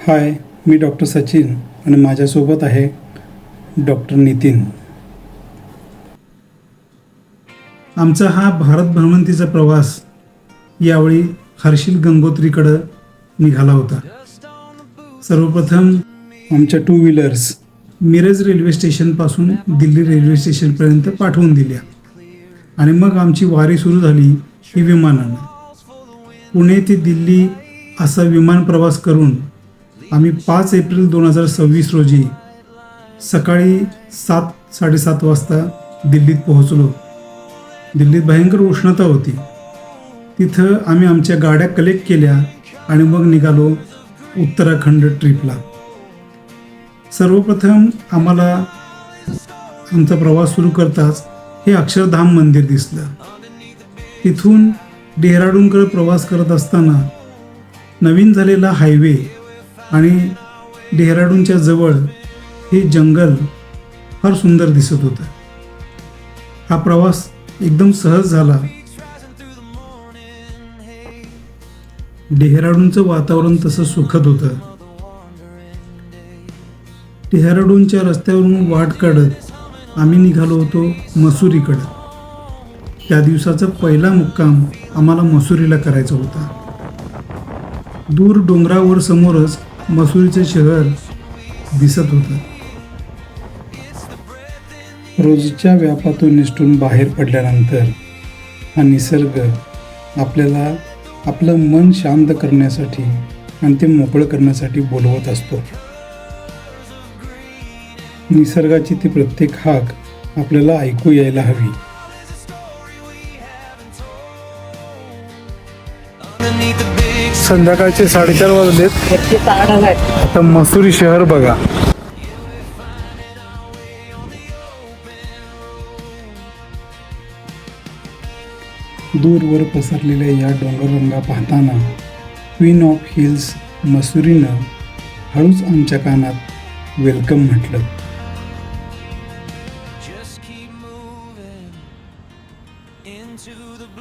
हाय, मी doctor Sachin आणि माझ्यासोबत आहे डॉक्टर नितीन. आमचा हा भारत भ्रमंतीचा प्रवास यावेळी हर्षिल गंगोत्रीकडं निघाला होता. सर्वप्रथम आमच्या 2 व्हीलर्स मिरज रेल्वे स्टेशनपासून दिल्ली रेल्वे स्टेशनपर्यंत पाठवून दिल्या आणि मग आमची वारी सुरू झाली ही विमानानं. पुणे ते दिल्ली असा विमान प्रवास करून आम्ही 5 एप्रिल 2026 रोजी सकाळी 7:30 वाजता दिल्लीत पोहोचलो. दिल्लीत भयंकर उष्णता होती. तिथं आम्ही आमच्या गाड्या कलेक्ट केल्या आणि मग निघालो उत्तराखंड ट्रिपला. सर्वप्रथम आम्हाला आमचा प्रवास सुरू करताच हे अक्षरधाम मंदिर दिसलं. तिथून डेहराडूनकडे प्रवास करत असताना नवीन झालेला हायवे आणि डेहराडूनच्या जवळ हे जंगल फार सुंदर दिसत होतं. हा प्रवास एकदम सहज झाला. डेहराडूनचं वातावरण तसं सुखद होतं. डेहराडूनच्या रस्त्यावरून वाट काढत आम्ही निघालो होतो मसुरीकडं. त्या दिवसाचा पहिला मुक्काम आम्हाला मसुरीला करायचा होता. दूर डोंगरावर समोरच मसुरीचे शहर दिसत होतं. रोजच्या व्यापातून निसटून बाहेर पडल्यानंतर हा निसर्ग आपल्याला आपलं मन शांत करण्यासाठी आणि ते मोकळं करण्यासाठी बोलवत असतो. निसर्गाची ती प्रत्येक हाक आपल्याला ऐकू यायला हवी. संध्याकाळचे 4:30 वाजलेत. आता मसुरी शहर बघा. दूरवर पसरलेल्या या डोंगररांगा पाहताना क्वीन ऑफ हिल्स मसुरीनं हळूच आमच्या कानात वेलकम म्हटलं.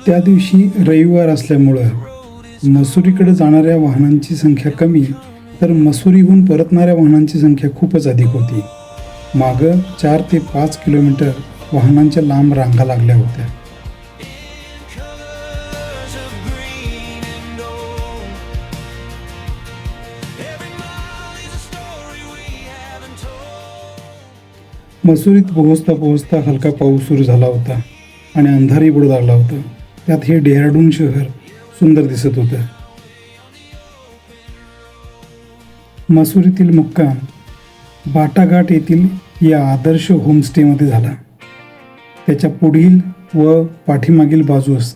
त्या दिवशी रविवार असल्यामुळं मसुरीकडे जाणाऱ्या वाहनांची संख्या कमी तर मसुरीहून परतणाऱ्या वाहनांची संख्या खूपच अधिक होती. मागं 4 ते 5 किलोमीटर वाहनांच्या लांब रांगा लागल्या होत्या. मसुरीत पोहोचता पोहोचता हलका पाऊस सुरू झाला होता आणि अंधारही पडू लागला होता. त्यात हे डेहराडून शहर सुंदर दिसत होतं. मसुरीतील मुक्काम बाटाघाट येथील या आदर्श होमस्टेमध्ये झाला. त्याच्या पुढील व पाठीमागील बाजूस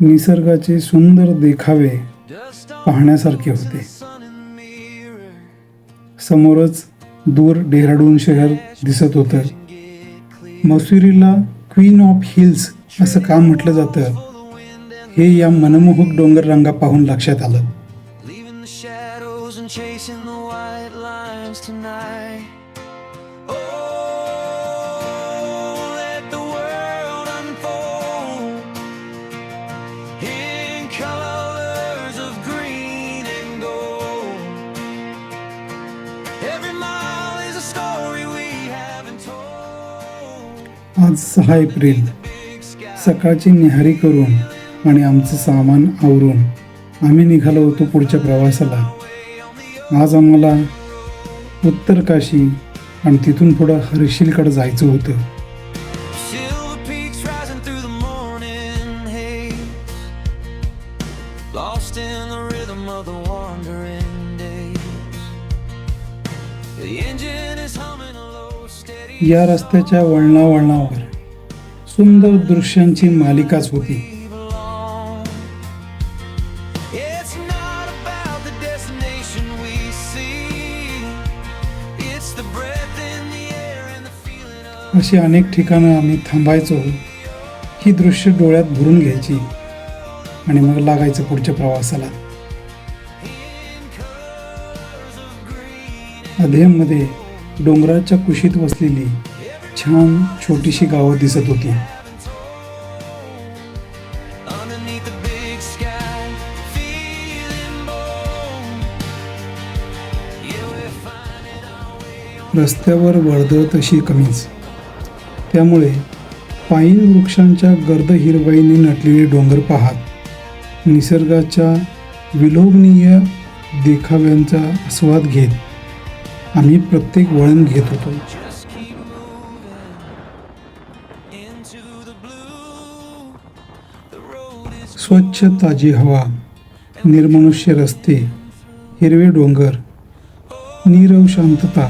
निसर्गाचे सुंदर देखावे पाहण्यासारखे होते. समोरच दूर डेहराडून शहर दिसत होतं. मसुरीला क्वीन ऑफ हिल्स असं का म्हटलं जातं हे या मनमोहक डोंगर रांगा पाहून लक्षात आलं. आज 6 एप्रिल सकाळची न्याहारी करून आणि आमचं सामान आवरून आम्ही निघालो होतो पुढच्या प्रवासाला. आज आम्हाला उत्तर काशी आणि तिथून पुढं हर्षिलकडे जायचं होतं. या रस्त्याच्या वळणावळणावर सुंदर दृश्यांची मालिकाच होती. अशी अनेक ठिकाणं आम्ही थांबायचो. ही दृश्य डोळ्यात भरून घ्यायची आणि मग लागायचं पुढच्या प्रवासाला. अध्येमध्ये डोंगराच्या कुशीत वसलेली छान छोटीशी गावं दिसत होती. रस्त्यावर वर्दळ तशी कमीच. त्यामुळे पाईन वृक्षांच्या गर्द हिरवाईने नटलेले डोंगर पाहत निसर्गाच्या विलोभनीय देखाव्यांचा आस्वाद घेत आम्ही प्रत्येक वळण घेत होतो. स्वच्छ ताजी हवा, निर्मनुष्य रस्ते, हिरवे डोंगर, नीरव शांतता,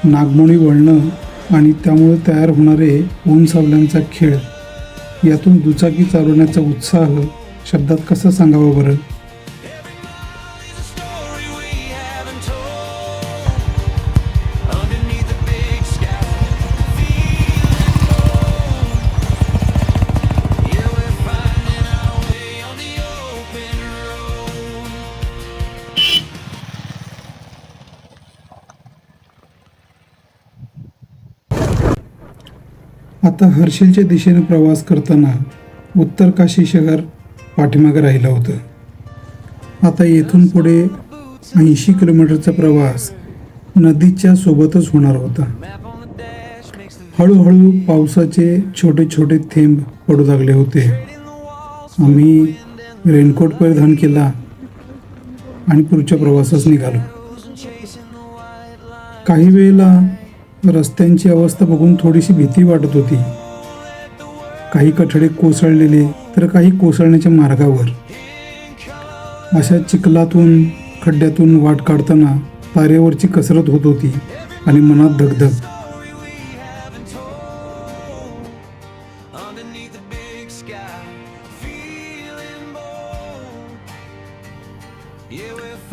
नागमोडी वळणं आणि त्यामुळे तयार होणारे ऊन सावल्यांचा खेळ, यातून दुचाकी चालवण्याचा उत्साह शब्दात कसा सांगावा बरं. आता हर्षिलच्या दिशेने प्रवास करताना उत्तर काशी शहर पाठीमागे राहिलं होतं. आता येथून पुढे 80 किलोमीटरचा प्रवास नदीच्या सोबतच होणार होता. हळूहळू पावसाचे छोटे छोटे थेंब पडू लागले होते. आम्ही रेनकोट परिधान केला आणि पुढच्या प्रवासास निघालो. काही वेळेला रस्त्यांची अवस्था बघून थोडीशी भीती वाटत होती. काही कठडे कोसळलेले तर काही कोसळण्याच्या मार्गावर. अशा चिखलातून खड्ड्यातून वाट काढताना तारेवरची कसरत होत होती आणि मनात धगधग.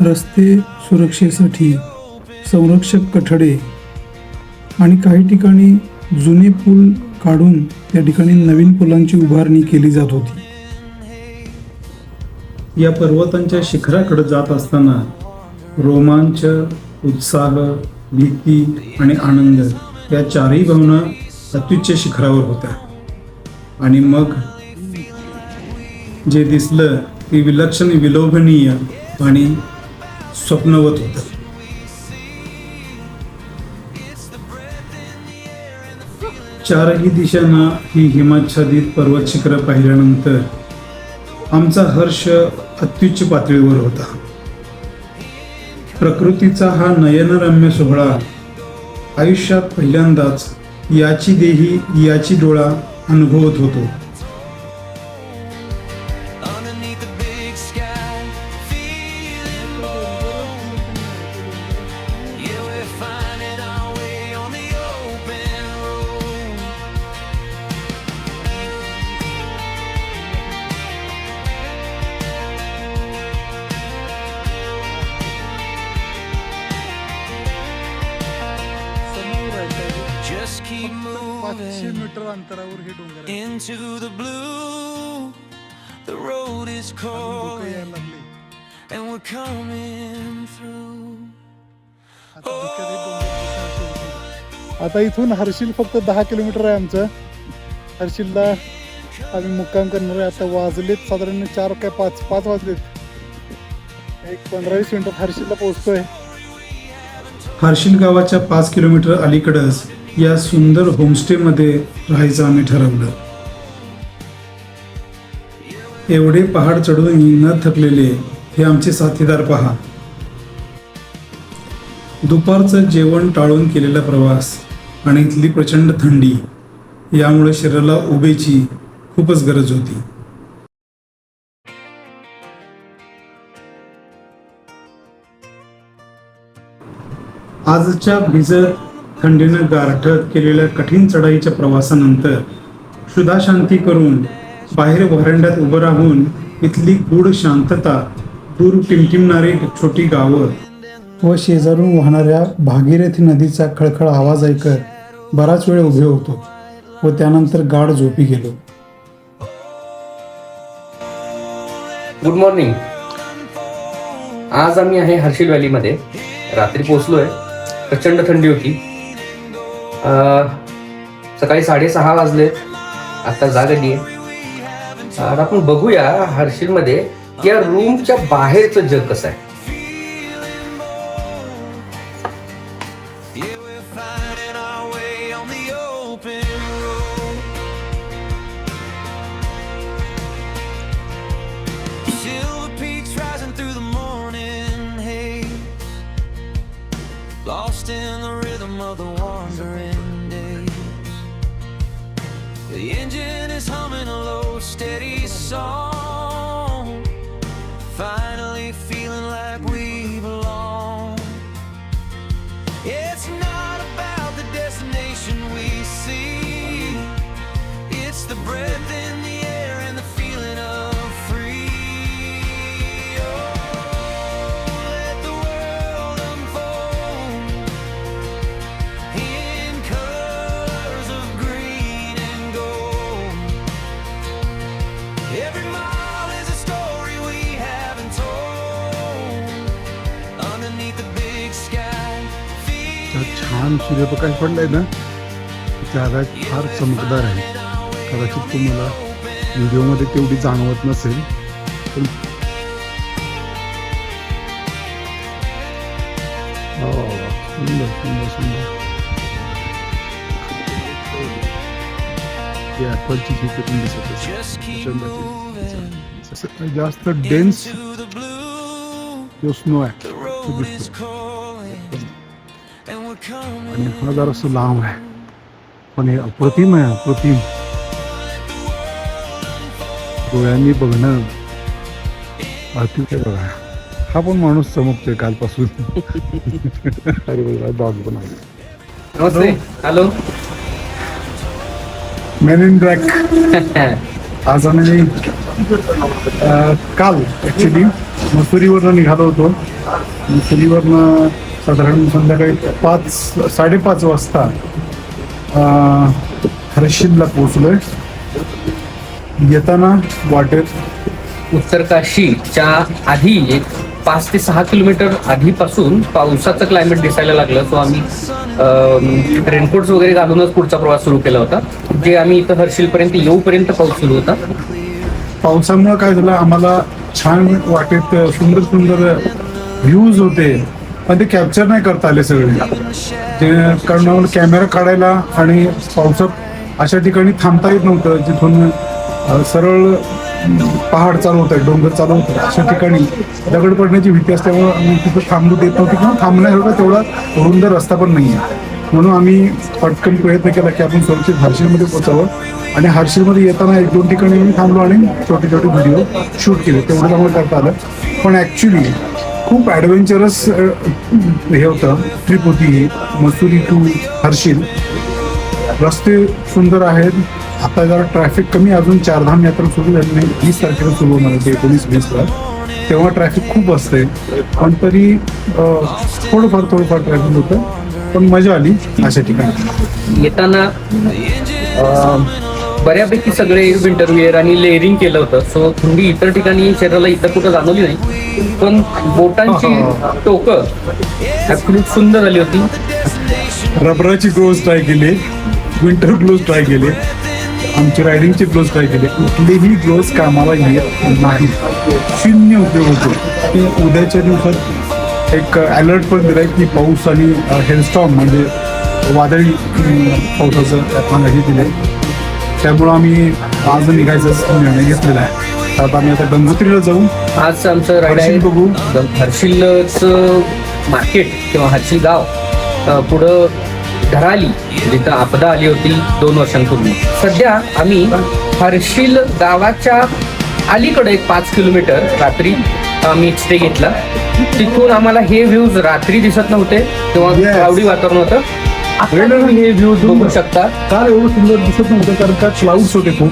रस्ते सुरक्षेसाठी संरक्षक कठडे आणि काही ठिकाणी जुने पूल काढून त्या ठिकाणी नवीन पुलांची उभारणी केली जात होती. या पर्वतांच्या शिखराकडे जात असताना रोमांच, उत्साह, भीती आणि आनंद या चारही भावना अत्युच्च शिखरावर होत्या. आणि मग जे दिसलं ते विलक्षण, विलोभनीय आणि स्वप्नवत होतं. चारही दिशांना ही हिमाच्छादित पर्वत शिखरं पाहिल्यानंतर आमचा हर्ष अत्युच्च पातळीवर होता. प्रकृतीचा हा नयनरम्य सोहळा आयुष्यात पहिल्यांदाच याची देही याची डोळा अनुभवत होतो. keep moving मीटर अंतरावर हे डोंगर आहे. into the blue. The road is धुकं cold यायला लागले. and we're coming through. आता धुक्यात हे डोंगर दिसायला सुरू. आता इथून हर्षिल फक्त 10 किलोमीटर आहे आमचं. हर्षिलला आम्ही मुक्काम करणार आहे. आता वाजलेत साधारण 4 काय 5 वाजलेत. एक 15-20 मिनिटात हर्षिलला पोहोचतोय. हर्षिल गावाच्या 5 किलोमीटर अलीकडंच या सुंदर होमस्टेमध्ये राहायचं आम्ही ठरवलं. एवढे पहाड चढूनही न थकलेले हे आमचे साथीदार पहा. दुपारचं जेवण टाळून केलेला प्रवास आणि इथली प्रचंड थंडी यामुळे शरीराला उभेची खूपच गरज होती. आजच्या भिजत थंडीनं गारठत केलेल्या कठीण चढाईच्या प्रवासानंतर क्षुधाशांती करून बाहेर व्हरांड्यात उभं राहून इथली गूढ शांतता, दूर टिमटिमणारी छोटी गावं व शेजारून वाहणाऱ्या भागीरथी नदीचा खळखळ आवाज ऐकत बराच वेळ उभे होतो व त्यानंतर गाढ झोपी गेलो. Good morning. आज आम्ही आहे हर्षिल व्हॅलीमध्ये. रात्री पोहोचलोय. प्रचंड थंडी होती. सकाळी 6:30 वाजलेत. आता जाग आली आहे. आपण बघूया हर्षिलमध्ये या रूमच्या बाहेरचं जग कसं आहे. Silver peaks rising through the morning haze, lost in the rhythm of the wandering days. The engine is humming a low, steady song, finally feeling like we belong. It's not about the destination we see, it's the breath in the air and the feeling of free. Oh, let the world unfold in colors of green and gold. Every mile is a story we haven't told, underneath the big sky. छान सूर्यप्रकाश पडलाय ना, जागा फार चमकदार आहे. कदाचित तुम्हाला व्हिडिओमध्ये तेवढी जाणवत नसेल, पण सुंदर सुंदर सुंदर. ॲपलची पिके पण दिसत असेल. असं काही जास्त डेन्स To the blue, जो स्नो आहे the तो road is दिसतो. calling, and we're coming. आणि हा जरासं लांब आहे, पण हे अप्रतिम आहे, अप्रतिम. डोळ्यांनी बघणं अतिशय बघा. हा पण माणूस चमकतोय कालपासून. अरे बघा, डॉग पण आहे. नमस्ते. हॅलो. Man in black. आज आम्ही काल ॲक्च्युली मसुरीवरनं निघालो होतो. मसुरीवरनं साधारण संध्याकाळी 5-5:30 वाजता हर्षिलला पोचलोय. येताना वाटेत उत्तरकाशीच्या आधी एक 5 ते 6 किलोमीटर आधीपासून पावसाचं क्लायमेट दिसायला लागलं. सो आम्ही रेनकोट्स वगैरे घालूनच पुढचा प्रवास सुरू केला होता. जे आम्ही इथं हर्षिलपर्यंत येऊपर्यंत पाऊस सुरू होता. पावसामुळे काय झालं, आम्हाला छान वाटेत सुंदर सुंदर व्ह्यूज होते, पण ते कॅप्चर नाही करता आले सगळे. ते कारण आम्हाला कॅमेरा काढायला आणि पावसात अशा ठिकाणी थांबता येत नव्हतं जिथून सरळ पहाड चालू होत आहे, डोंगर चालू होत आहे. अशा ठिकाणी दगड पडण्याची भीती असल्यामुळे आम्ही तिथं थांबू देत नव्हती, किंवा थांबण्यासारखा तेवढा रुंद रस्ता पण नाही आहे. म्हणून आम्ही पटकन प्रयत्न केला की आपण सुरक्षित हर्षिलमध्ये पोचावं. आणि हर्षिलमध्ये येताना 1-2 ठिकाणी मी थांबलो आणि छोटे छोटे व्हिडिओ शूट केले. तेवढं आम्हाला करता आलं. पण ॲक्च्युली खूप ॲडव्हेंचरस हे होतं, ट्रिप होती ही मसुरी टू हर्षिल. रस्ते सुंदर आहेत. आता जरा ट्रॅफिक कमी, अजून चारधाम यात्रा सुरू झाली नाही. 20 तारखेला सुरू होणार होती, 19-20ला. तेव्हा ट्रॅफिक खूप असते, पण तरी थोडंफार ट्रॅफिक होतं, पण मजा आली अशा ठिकाणी. येताना बऱ्यापैकी सगळे विंटर वेअर आणि लेअरिंग केलं होतं. सो थंडी इतर ठिकाणी शरीराला इतर कुठं जाणवली नाही, पण बोटांची टोकं ॲब्सोल्यूट सुंदर आली होती. रबराची ग्लोव्ज ट्राय केले, विंटर ग्लोव्ज ट्राय केले, आमचे रायडिंगचे ग्लोव्ज ट्राय केले. कुठलेही ग्लोव्ज कामाला येत नाही, शून्य उपयोग होतो. ते उद्याच्या दिवसात एक अलर्ट पण दिलाय की पाऊस आणि हेलस्टॉर्म म्हणजे वादळी पावसाचं माहिती दिलंय. त्यामुळं आम्ही आज निघायचा निर्णय घेतलेला आहे. तर आता आम्ही आता गंगोत्रीला जाऊ. आज आमचं राईड आहे. हर्षिल बघू. हर्षिलचं मार्केट किंवा हर्षिल गाव पुढं धराली, जिथं आपदा आली होती 2 वर्षांपूर्वी. सध्या आम्ही हर्षिल गावाच्या अलीकडे एक 5 किलोमीटर रात्री आम्ही स्टे घेतला. तिथून आम्हाला हे व्ह्यूज रात्री दिसत नव्हते, तेव्हा Yes. क्लाउडी वातावरण होतं. आता तुम्ही हे व्ह्यूज बघू शकता. का एवढं सुंदर दिसत नव्हतं, कारण का क्लाउड्स होते खूप.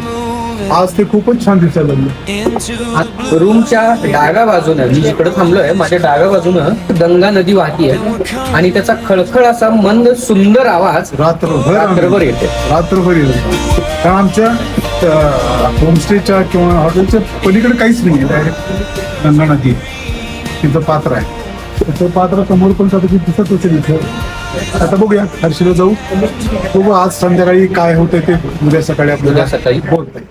आज ते खूपच छान दिसायला लागले. रूमच्या डाव्या बाजूनं, मी जिकडे थांबलोय माझ्या डाव्या बाजूनं गंगा नदी वाहतीये आणि त्याचा खळखळ असा मंद सुंदर आवाज रात्रभर येते. रात्रभर येतो. कारण आमच्या होमस्टेच्या किंवा हॉटेलच्या पलीकडे काहीच नाही आहे. डायरेक्ट गंगा नदी तिथं पात्र आहे. तर पात्र समोर पण कदाचित दिसत असेल इथं. आता बघूया, हर्षिला जाऊ, बघू आज संध्याकाळी काय होतंय ते उद्या सकाळी आपल्याला उद्या सकाळी. बोलतंय.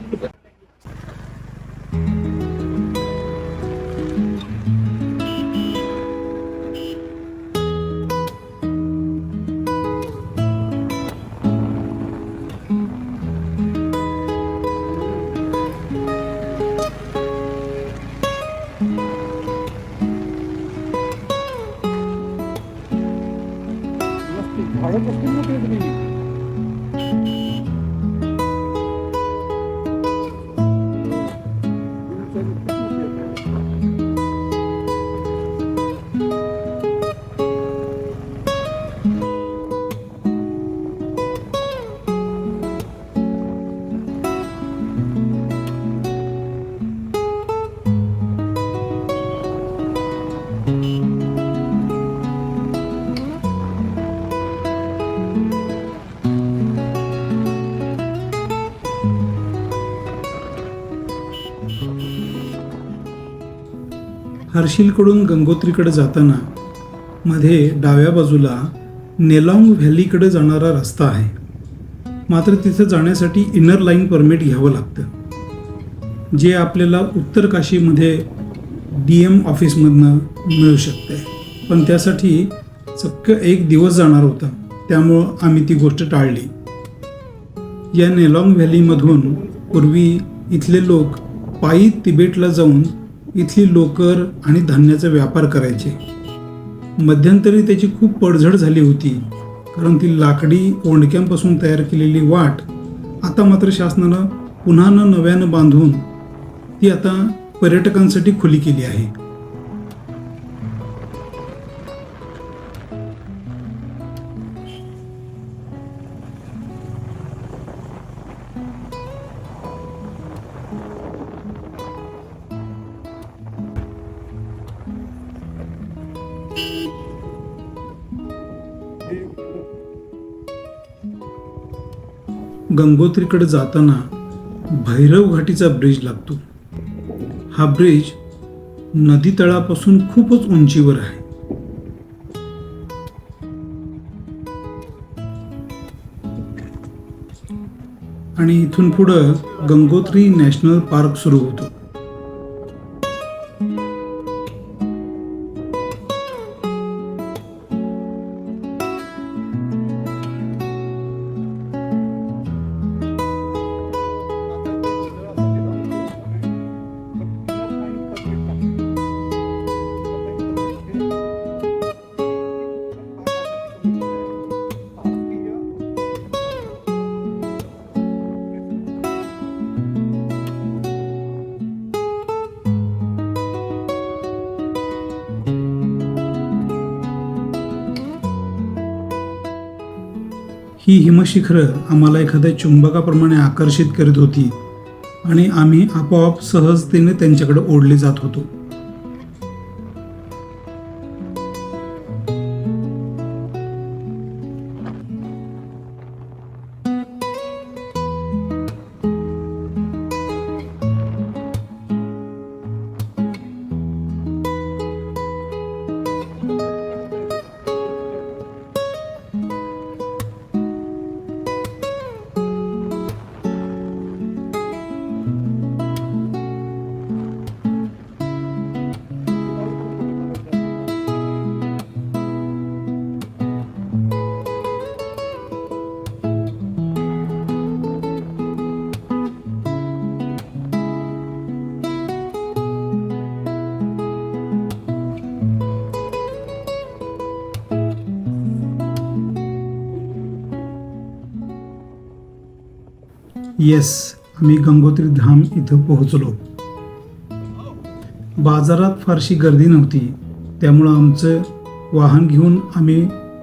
हर्षिलकडून गंगोत्रीकडे जाताना मध्ये डाव्या बाजूला नेलाँग व्हॅलीकडे जाणारा रस्ता आहे. मात्र तिथं जाण्यासाठी इनर लाईन परमिट घ्यावं लागतं, जे आपल्याला उत्तर काशीमध्ये DM ऑफिसमधनं मिळू शकते. पण त्यासाठी चक्क 1 दिवस जाणार होता, त्यामुळं आम्ही ती गोष्ट टाळली. या नेलाँग व्हॅलीमधून पूर्वी इथले लोक पायी तिबेटला जाऊन इथली लोकर आणि धान्याचा व्यापार करायचे. मध्यंतरी त्याची खूप पडझड झाली होती, कारण ती लाकडी ओंडक्यांपासून तयार केलेली वाट आता मात्र शासनानं पुन्हा नव्यानं बांधून ती आता पर्यटकांसाठी खुली केली आहे. गंगोत्रीकडे जाताना भैरव घाटीचा ब्रिज लागतो. हा ब्रिज नदी तळापासून खूपच उंचीवर आहे. आणि इथून पुढं गंगोत्री नॅशनल पार्क सुरू होतो. ही हिमशिखरं आम्हाला एखाद्या चुंबकाप्रमाणे आकर्षित करीत होती आणि आम्ही आपोआप सहजतेने त्यांच्याकडे ओढले जात होतो. येस, आम्ही गंगोत्री धाम इथं पोहोचलो. बाजारात फारशी गर्दी नव्हती, त्यामुळं आमचं वाहन घेऊन आम्ही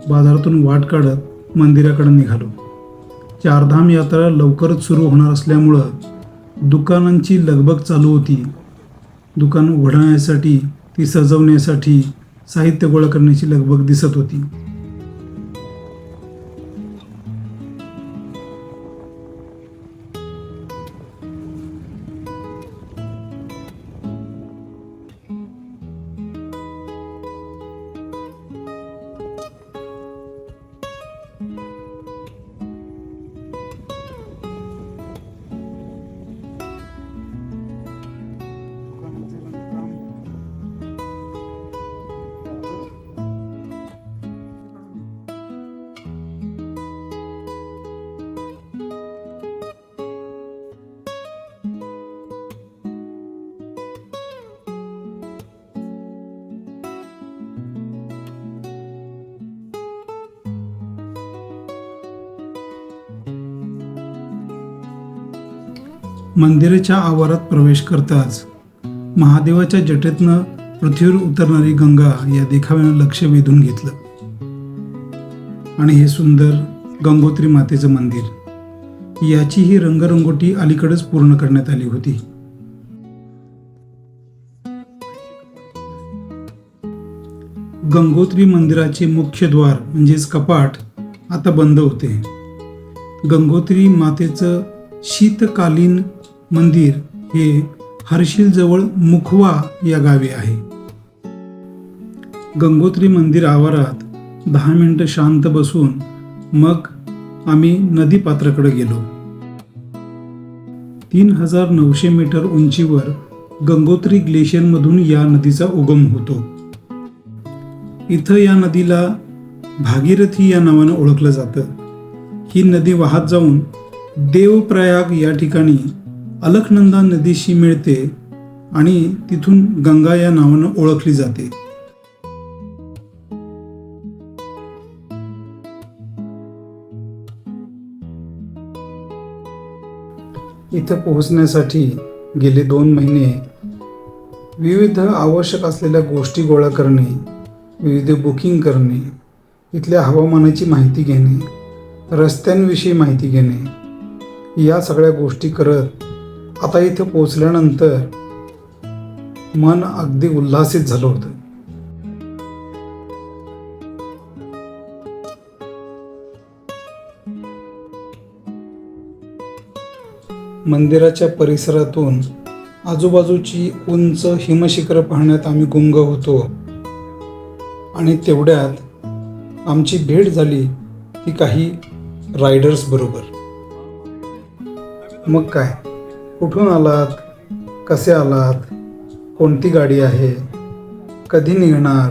बाजारातून वाट काढत मंदिराकडे निघालो. चारधाम यात्रा लवकरच सुरू होणार असल्यामुळं दुकानांची लगबग चालू होती. दुकान उघडण्यासाठी, ती सजवण्यासाठी साहित्य गोळा करण्याची लगबग दिसत होती. मंदिराच्या आवारात प्रवेश करताच महादेवाच्या जटेतनं पृथ्वीवर उतरणारी गंगा या देखाव्यानं लक्ष वेधून घेतलं. आणि हे सुंदर गंगोत्री मातेचं मंदिर, याची ही रंगरंगोटी अलीकडेच पूर्ण करण्यात आली होती. गंगोत्री मंदिराचे मुख्य द्वार म्हणजेच कपाट आता बंद होते. गंगोत्री मातेचं शीतकालीन मंदिर हे हर्षिल जवळ मुखवा या गावी आहे. गंगोत्री मंदिर आवारात 10 मिनिटं शांत बसून मग आम्ही नदी पात्राकडे गेलो. 3900 मीटर उंचीवर गंगोत्री ग्लेशियरमधून या नदीचा उगम होतो. इथं या नदीला भागीरथी या नावानं ओळखलं जातं. ही नदी वाहत जाऊन देवप्रयाग या ठिकाणी अलकनंदा नदीशी मिळते आणि तिथून गंगा या नावानं ओळखली जाते. इथं पोहोचण्यासाठी गेले 2 महिने विविध आवश्यक असलेल्या गोष्टी गोळा करणे, विविध बुकिंग करणे, इथल्या हवामानाची माहिती घेणे, रस्त्यांविषयी माहिती घेणे, या सगळ्या गोष्टी करत आता इथं पोहोचल्यानंतर मन अगदी उल्हासित झालं होतं. मंदिराच्या परिसरातून आजूबाजूची उंच हिमशिखरं पाहण्यात आम्ही गुंग होतो आणि तेवढ्यात आमची भेट झाली ती काही रायडर्स बरोबर. मग काय, कुठून आलात, कसे आलात, कोणती गाडी आहे, कधी निघणार,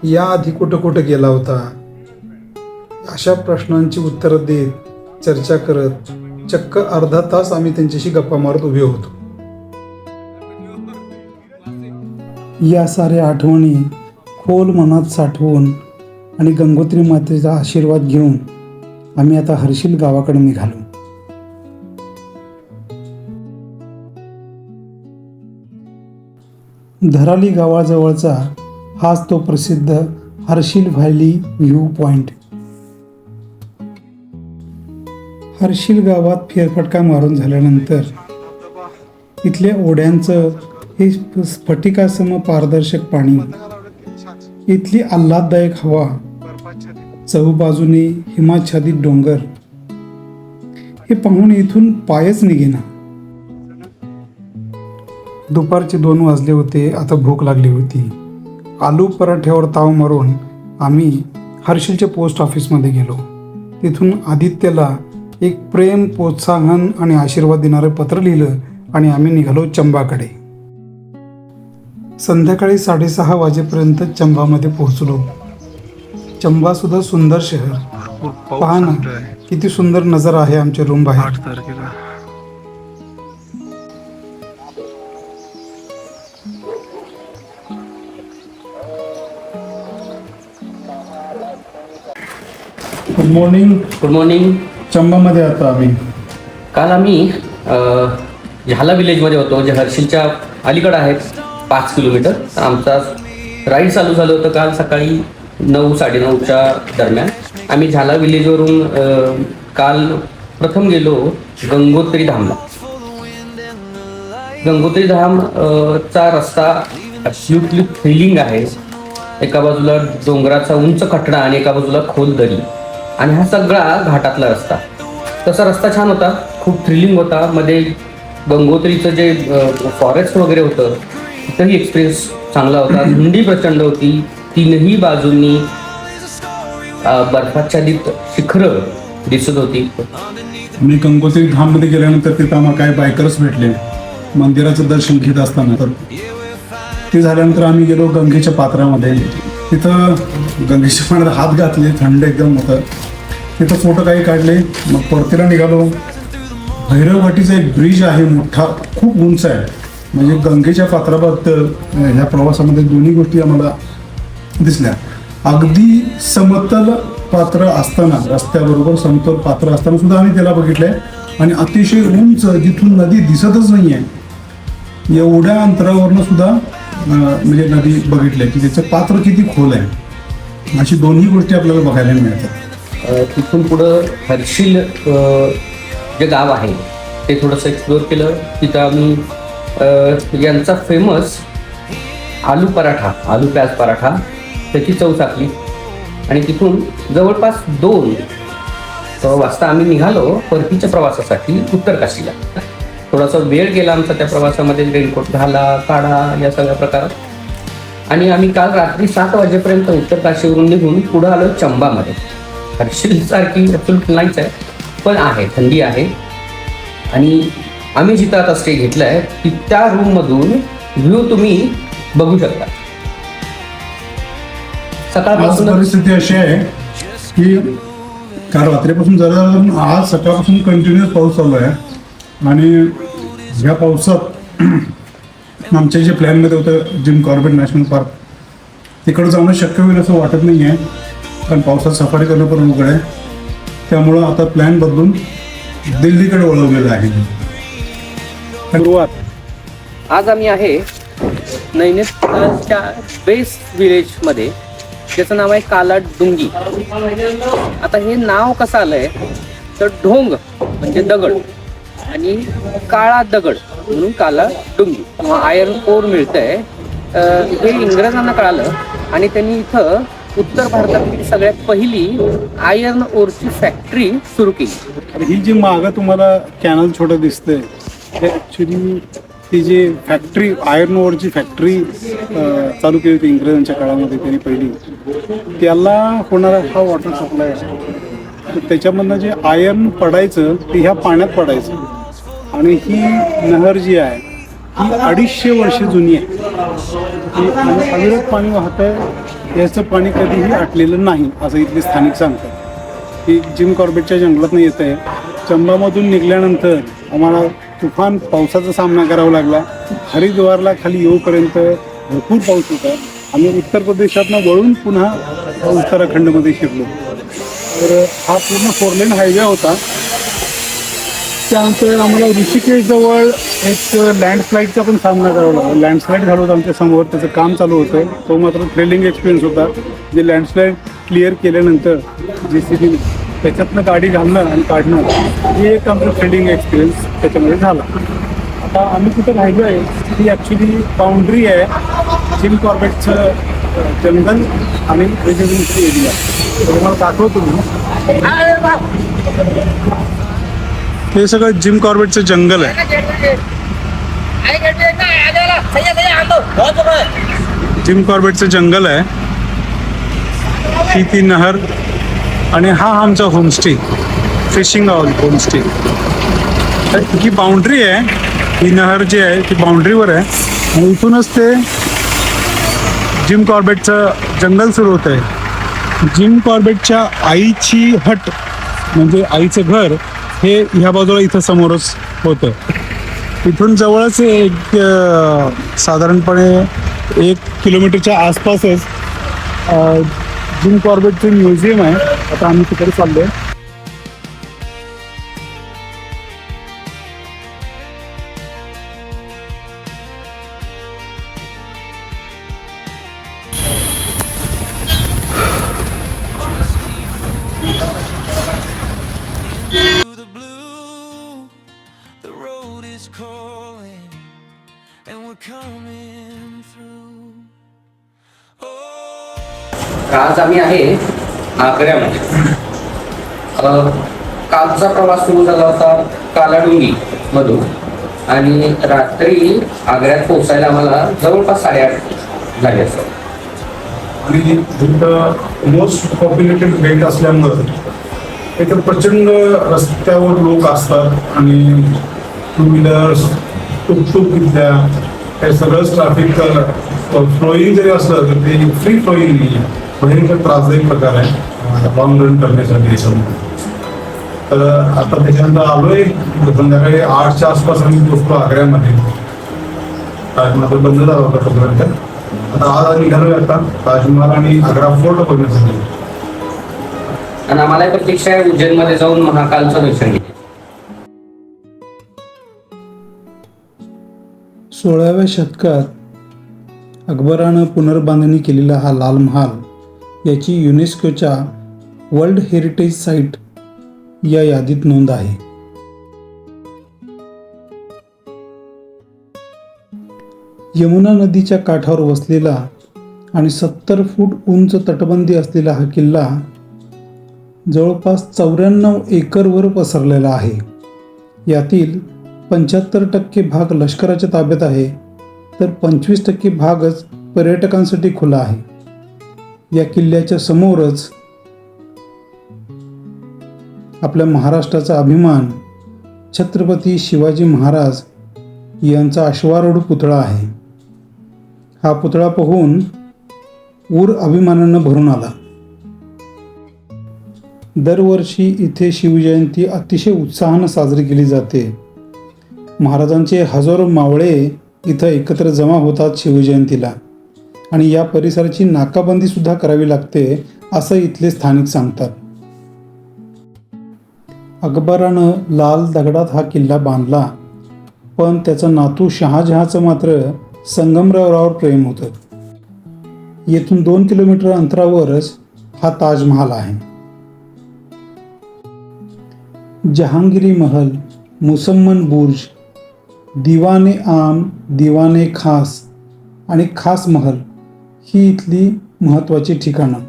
याआधी कुठं कुठं गेला होता, अशा प्रश्नांची उत्तरं देत चर्चा करत चक्क अर्धा तास आम्ही त्यांच्याशी गप्पा मारत उभे होतो. या साऱ्या आठवणी खोल मनात साठवून आणि गंगोत्री मातेचा आशीर्वाद घेऊन आम्ही आता हर्षिल गावाकडे निघालो. धराली गावाजवळचा हाच तो प्रसिद्ध Harshil valley view point. Harshil गावात फेरफटका मारून झाल्यानंतर इथल्या ओढ्यांचं हे स्फटिकासम पारदर्शक पाणी, इथली आल्हाददायक हवा, चहूबाजूने हिमाच्छादित डोंगर, हे पाहून इथून पायच निघेना. दुपारचे 2 वाजले होते. आता भूक लागली होती. आलू पराठ्यावर ताव मारून आम्ही हर्षिलच्या पोस्ट ऑफिसमध्ये गेलो. तिथून आदित्यला एक प्रेम, प्रोत्साहन आणि आशीर्वाद देणारं पत्र लिहिलं आणि आम्ही निघालो चंबाकडे. संध्याकाळी 6:30 वाजेपर्यंत चंबामध्ये पोहोचलो. चंबा सुद्धा सुंदर शहर. पहा ना किती सुंदर नजारा आहे आमच्या रूम बाहेर. Good morning. Good morning. चंबामध्ये आता आम्ही काल आम्ही झाला विलेजमध्ये होतो, जे हर्षिलच्या अलीकडे आहे 5 किलोमीटर. आमचा राईड चालू झालं होतं काल सकाळी 9-9:30च्या दरम्यान. आम्ही झाला विलेजवरून काल प्रथम गेलो गंगोत्री धामला. गंगोत्री धाम चा रस्ता ॲब्सल्युटली थ्रिलिंग आहे. एका बाजूला डोंगराचा उंच कठडा आणि एका बाजूला खोल दरी, आणि हा सगळा घाटातला रस्ता. तसा रस्ता छान होता, खूप थ्रिलिंग होता. मध्ये गंगोत्रीचं जे फॉरेस्ट वगैरे होतं तिथंही एक्सपिरियन्स चांगला होता. थंडी प्रचंड होती. 3ही बाजूंनी बर्फाच्छादित शिखरं दिसत होती. मी गंगोत्री धाममध्ये गेल्यानंतर तिथं आम्हाला काही बायकर्स भेटले मंदिराचं दर्शन घेत असताना. तर ते झाल्यानंतर आम्ही गेलो गंगेच्या पात्रामध्ये. तिथं गंगेच्या पाण्यात हात घातले, थंड एकदम होतं. तिथं फोटो काही काढले. मग परतीला निघालो. भैरवघाटीचा एक ब्रिज आहे मोठा, खूप उंच आहे. म्हणजे गंगेच्या पात्राबद्दल ह्या प्रवासामध्ये दोन्ही गोष्टी आम्हाला दिसल्या. अगदी समतल पात्र असताना, रस्त्याबरोबर समतल पात्र असताना सुद्धा आम्ही त्याला बघितलंय. आणि अतिशय उंच, जिथून नदी दिसतच नाही आहे एवढ्या अंतरावरनं सुद्धा म्हणजे नदी बघितली की त्याचं पात्र किती खोल आहे. अशी दोन्ही गोष्टी आपल्याला बघायला मिळतात. तिथून पुढं हर्षिल जे गाव आहे ते थोडंसं एक्सप्लोअर केलं. तिथं आम्ही यांचा फेमस आलू पराठा, आलू प्याज पराठा, त्याची चव चाखली. आणि तिथून जवळपास 2 वाजता आम्ही निघालो परतीच्या प्रवासासाठी उत्तर काशीला. थोडासा वेळ गेला आमचा त्या प्रवासामध्ये. रेनकोट घाला, काढा, या सगळ्या प्रकारात. आणि आम्ही काल रात्री 7 वाजेपर्यंत उत्तर काशीवरून निघून पुढे आलो चंबामध्ये. हर्षिल सारखी ॲब्सोल्यूट नाहीच आहे, पण आहे, थंडी आहे. आणि आम्ही जिथं आता स्टे घेतलाय की त्या रूममधून व्ह्यू तुम्ही बघू शकता. आज सकाळपासून परिस्थिती अशी आहे की काल रात्रीपासून जरा आज सकाळपासून कंटिन्युअस पाऊस चालू आहे आणि ह्या पावसात आमच्या जे प्लॅनमध्ये होतं जिम कॉर्बेट नॅशनल पार्क तिकडं जाणं शक्य होईल असं वाटत नाही आहे, कारण पावसात सफारी करणं पण अवघड आहे. त्यामुळं आता प्लॅन बदलून दिल्लीकडे वळवलेलं आहे. सुरुवात आज आम्ही आहे नैनितालच्या बेस विलेजमध्ये, त्याचं नाव आहे काला डुंगी. आता हे नाव कसं आलंय तर ढोंग म्हणजे दगड आणि काळा दगड म्हणून काला डुंगी किंवा आयर्न ओर मिळतंय. हे इंग्रजांना कळालं आणि त्यांनी इथं उत्तर भारतातील सगळ्यात पहिली आयर्न ओरची फॅक्टरी सुरू केली. आणि ही जी मागं तुम्हाला कॅनल छोटं दिसतंय हे ॲक्च्युली ती जी फॅक्टरी आयर्न ओरची फॅक्टरी चालू केली होती इंग्रजांच्या काळामध्ये त्यांनी पहिली, त्याला होणारा हा वॉटर सप्लाय आहे. तर त्याच्यामधनं जे आयर्न पडायचं ते ह्या पाण्यात पडायचं आणि ही नहर जी आहे ही 250 वर्ष जुनी आहे. ही आणि अविरत पाणी वाहत आहे, याचं पाणी कधीही आटलेलं नाही असं इथले स्थानिक सांगतात. ही जिम कॉर्बेटच्या जंगलातनं येत आहे. चंबामधून निघाल्यानंतर आम्हाला तुफान पावसाचा सामना करावा लागला. हरिद्वारला खाली येऊपर्यंत भरपूर पाऊस होता. आम्ही उत्तर प्रदेशातनं वळून पुन्हा उत्तराखंडमध्ये शिरलो. तर हा पूर्ण 4 लेन हायवे होता. त्यानंतर आम्हाला ऋषिकेशजवळ एक लँडस्लाईडचा पण सामना करावा लागला. लँडस्लाईड झालं होतं आमच्या समोर, त्याचं काम चालू होतं. तो मात्र थ्रिलिंग एक्सपिरियन्स होता. जे लँडस्लाईड क्लिअर केल्यानंतर JCB त्याच्यातनं गाडी घालणं आणि काढणं हे एक आमचं थ्रिलिंग एक्सपिरियन्स त्याच्यामध्ये झाला. आता आम्ही कुठं राहिलो आहे ही ॲक्च्युली बाउंड्री आहे जिम कॉर्बेटचं जंगल आणि रेजिडेन्सी एरिया. तुम्हाला दाखवतो मी. हे सगळं जिम कॉर्बेटचं जंगल आहे. जिम कॉर्बेटचं जंगल आहे, ही ती नहर आणि हा आमचा होमस्टे, फिशिंग होमस्टे. तर ही बाउंड्री आहे, ही नहर जी आहे ती बाउंड्रीवर आहे आणि इथूनच ते जिम कॉर्बेटचं जंगल सुरू होतं आहे. जिम कॉर्बेटच्या आईची हट म्हणजे आईचं घर हे ह्या बाजूला इथं समोरच होतं. इथून जवळच एक साधारणपणे 1 किलोमीटरच्या आसपासच जिम कॉर्बेटचं म्युझियम आहे. आता आम्ही तिकडे चाललोय. To the blue, the road is calling, and we're coming through. Oh. आज आम्ही आहे आग्र्यामध्ये. कालचा प्रवास सुरू झाला होता कालाडुंगी मधून आणि रात्री आग्र्यात पोहोचायला आम्हाला जवळपास 8:30 झाले असतात. आणि इथं मोस्ट पॉप्युलेटेड बेल्ट असल्यामुळं इथं प्रचंड रस्त्यावर लोक असतात आणि 2 व्हीलर्स टुकटुक इथल्या हे सगळंच ट्रॅफिक फ्लोईंग जरी असलं तर ते फ्री फ्लोईंग नाही आहे. भयंकर त्रासदायक प्रकार आहे लॉंग रन करण्यासाठी याच्यामध्ये. तर आता त्याच्यानंतर आलोय संध्याकाळी 8च्या आसपास आम्ही पोचतो आग्र्यामध्ये. ताजमहल बंद झाला होता तोपर्यंत. आता आज निघालोय आता ताजमहल आणि आग्रा फोर्ट बघण्यासाठी. आणि आम्हाला प्रतीक्षा आहे उज्जैनमध्ये जाऊन महाकालचं दर्शन घेतलं. 16व्या शतकात अकबरानं पुनर्बांधणी केलेला हा लाल महाल याची युनेस्कोच्या वर्ल्ड हेरिटेज साईट या यादीत नोंद आहे. यमुना नदीच्या काठावर वसलेला आणि 70 फूट उंच तटबंदी असलेला हा किल्ला जवळपास 94 एकरवर पसरलेला आहे. यातील 75% भाग लष्कराच्या ताब्यात आहे तर 25% भागच पर्यटकांसाठी खुला आहे। या किल्ल्याच्या समोरच आपल्या महाराष्ट्राचा अभिमान छत्रपती शिवाजी महाराज यांचा अश्वारूढ पुतळा आहे। हा पुतळा पाहून ऊर अभिमानानं भरून आला। दरवर्षी इथे शिवजयंती अतिशय उत्साहानं साजरी केली जाते। महाराजांचे हजारो मावळे इथं एकत्र जमा होतात शिवजयंतीला आणि या परिसराची नाकाबंदी सुद्धा करावी लागते असं इथले स्थानिक सांगतात। अकबरानं लाल दगडात हा किल्ला बांधला, पण त्याचा नातू शहाजहाचं मात्र संगमरवरावर प्रेम होतं। येथून 2 किलोमीटर अंतरावरच हा ताजमहाल आहे। जहांगीरी महल, मुसम्मन बुर्ज, दिवाने आम, दिवाने खास आणि खास महल ही इथली महत्त्वाची ठिकाणं।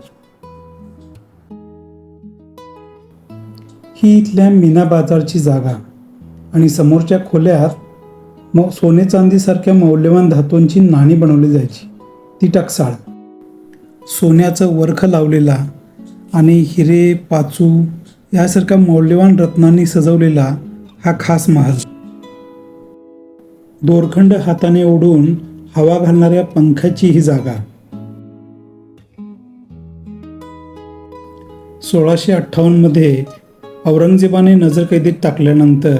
ही इथल्या मीना बाजारची जागा आणि समोरच्या खोल्यात सोने चांदीसारख्या मौल्यवान धातूंची नाणी बनवली जायची, ती टकसाळ। सोन्याचं वर्ख लावलेला आणि हिरे पाचू यासारख्या मौल्यवान रत्नांनी सजवलेला हा खास महल। दोरखंड हाताने ओढून हवा घालणाऱ्या पंख्याची ही जागा। 1658 मध्ये औरंगजेबाने नजरकैदेत टाकल्यानंतर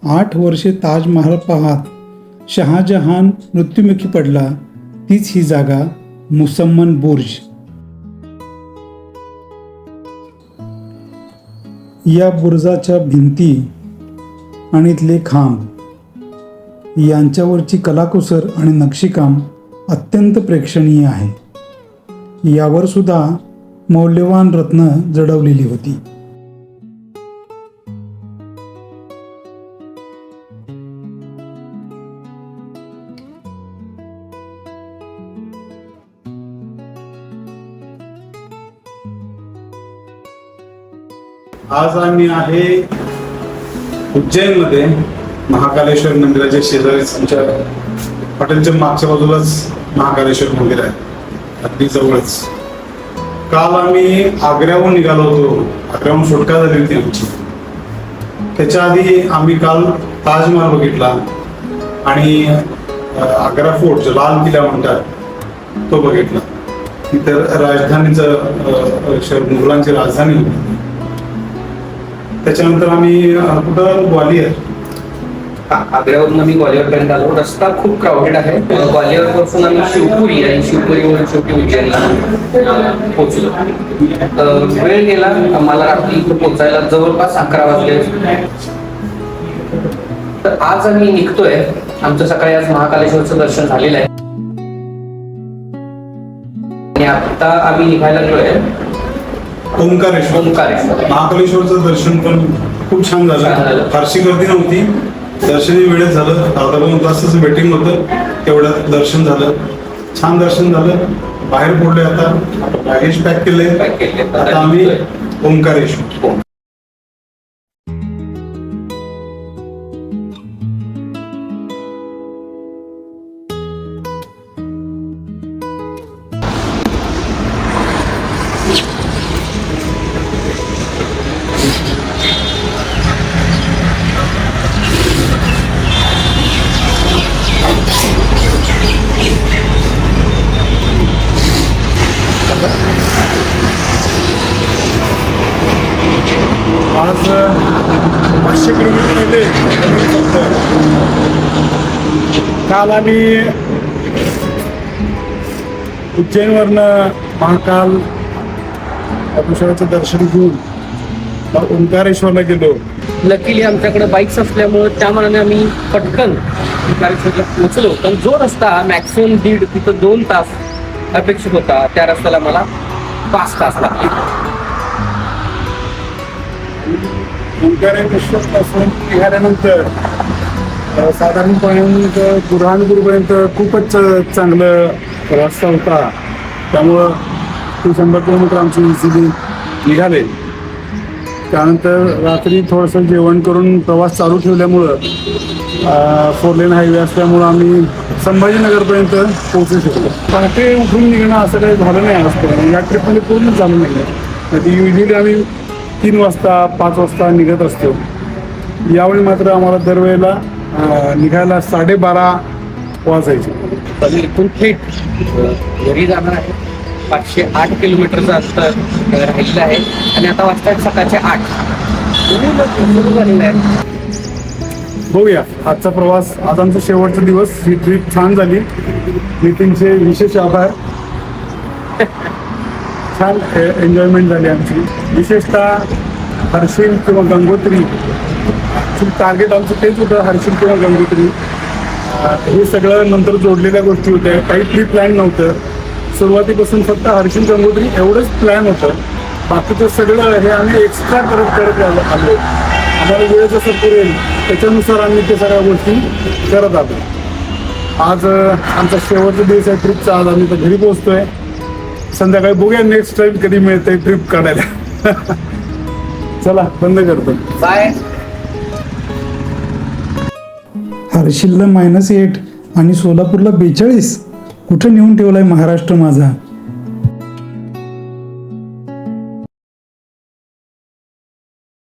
8 वर्षे ताजमहाल पाहत शहाजहान मृत्युमुखी पडला, तीच ही जागा मुसम्मन बुर्ज। या बुर्जाच्या भिंती आणि इथले खांब यांच्यावरची कलाकुसर आणि नक्षीकाम अत्यंत प्रेक्षणीय आहे। यावर सुद्धा मौल्यवान रत्न जडवलेली होती। आज आम्ही आहे उज्जैन मध्ये महाकालेश्वर मंदिराच्या शेजारीच आमच्या हॉटेलच्या मागच्या बाजूलाच महाकालेश्वर मंदिर आहे, अगदी जवळच। काल आम्ही आग्र्याहून निघालो होतो, आग्र्याहून सुटका झाली होती आमची। त्याच्या आधी आम्ही काल ताजमहाल बघितला आणि आग्रा फोर्ट जो लाल किल्ला म्हणतात तो बघितला। तिथं राजधानीचं मुघलांची राजधानी होती। त्याच्यानंतर आम्ही कुठं ग्वालियर, आग्र्यावरून आम्ही ग्वालियरपर्यंत आलो। रस्ता खूप क्राऊडेड आहे। ग्वालियरपासून आम्ही शिवपुरी आणि शिवपुरीवरून शेवटी उज्जैनला पोहोचलो। वेळ गेला आम्हाला, रात्री इथे पोहोचायला जवळपास 11 वाजले। तर आज आम्ही निघतोय। आमचं सकाळी आज महाकालेश्वरचं दर्शन झालेलं आहे आणि आता आम्ही निघायला लागलोय ओंकारेश्वर। महाकालेश्वरचं दर्शन पण खूप छान झालं, फारशी गर्दी नव्हती, दर्शनही वेळेत झालं। अर्धा 2 तासाचं वेटिंग होतं, तेवढ्यात दर्शन झालं, छान दर्शन झालं। बाहेर पडलोय, आता बॅगेज पॅक केले, आता आम्ही ओंकारेश्वर। आज 500 किलोमीटर पहिले काल आम्ही उज्जैनवरनं महाकाल अभिषेकाचं दर्शन घेऊन ओंकारेश्वरला गेलो। लकीली आमच्याकडे बाईक्स असल्यामुळे त्या मनाने आम्ही पटकन ओंकारेश्वरला पोहोचलो। पण जो रस्ता मॅक्सिमम 1.5 तिथं 2 तास अपेक्षित होता, त्या रस्त्याला मला 5 तास लागले। ओंकारेश्वर पासून निघाल्यानंतर साधारणपणे बुरहानपूरपर्यंत खूपच चांगलं रस्ता होता, त्यामुळं 100 किलोमीटर आमची इझिली निघाले। त्यानंतर रात्री थोडंसं जेवण करून प्रवास चालू ठेवल्यामुळं 4 लेन हायवे असल्यामुळं आम्ही संभाजीनगरपर्यंत पोहोचू शकतो. पहाटे उठून निघणं असं काही झालं नाही आजपर्यंत. या ट्रिपमध्ये पूर्ण झालं नाही. युजली आम्ही 3 वाजता 5 वाजता निघत असतो. यावेळी मात्र आम्हाला दरवेळेला निघायला 12:30 वाजायचे. पण इथून थेट घरी जाणार आहे. 508 किलोमीटरचं अंतर राहिलेलं आहे आणि आता वाजतात सकाळचे 8. सुरू झालेलं आहे. बघूया आजचा प्रवास. आज आमचा शेवटचा दिवस. ही ट्रिप छान झाली. नितीनचे विशेष आभार. छान एन्जॉयमेंट झाली आमची. विशेषतः हर्षिल किंवा गंगोत्री टार्गेट आमचं तेच होतं. हर्षिल किंवा गंगोत्री हे सगळं नंतर जोडलेल्या गोष्टी होत्या. काही प्री प्लॅन नव्हतं. सुरुवातीपासून फक्त हर्षिल गंगोत्री एवढंच प्लॅन होतं. बाकीचं सगळं हे आम्ही एक्स्ट्रा करत आलो. आम्हाला वेळ जसं पुरेल त्याच्यानुसार आम्ही ते सगळ्या गोष्टी करत आलो. आज आमचा शेवटचा दिवस आहे ट्रिपचा. आज आम्ही तर घरी पोहोचतोय. संध्याकाळी बघूया नेक्स्ट टाइम कधी मिळतंय ट्रिप काढायला. चला बंद करतो. बाय. हर्षिलला -8 आणि सोलापूरला 42. कुठं नेऊन ठेवलाय महाराष्ट्र माझा.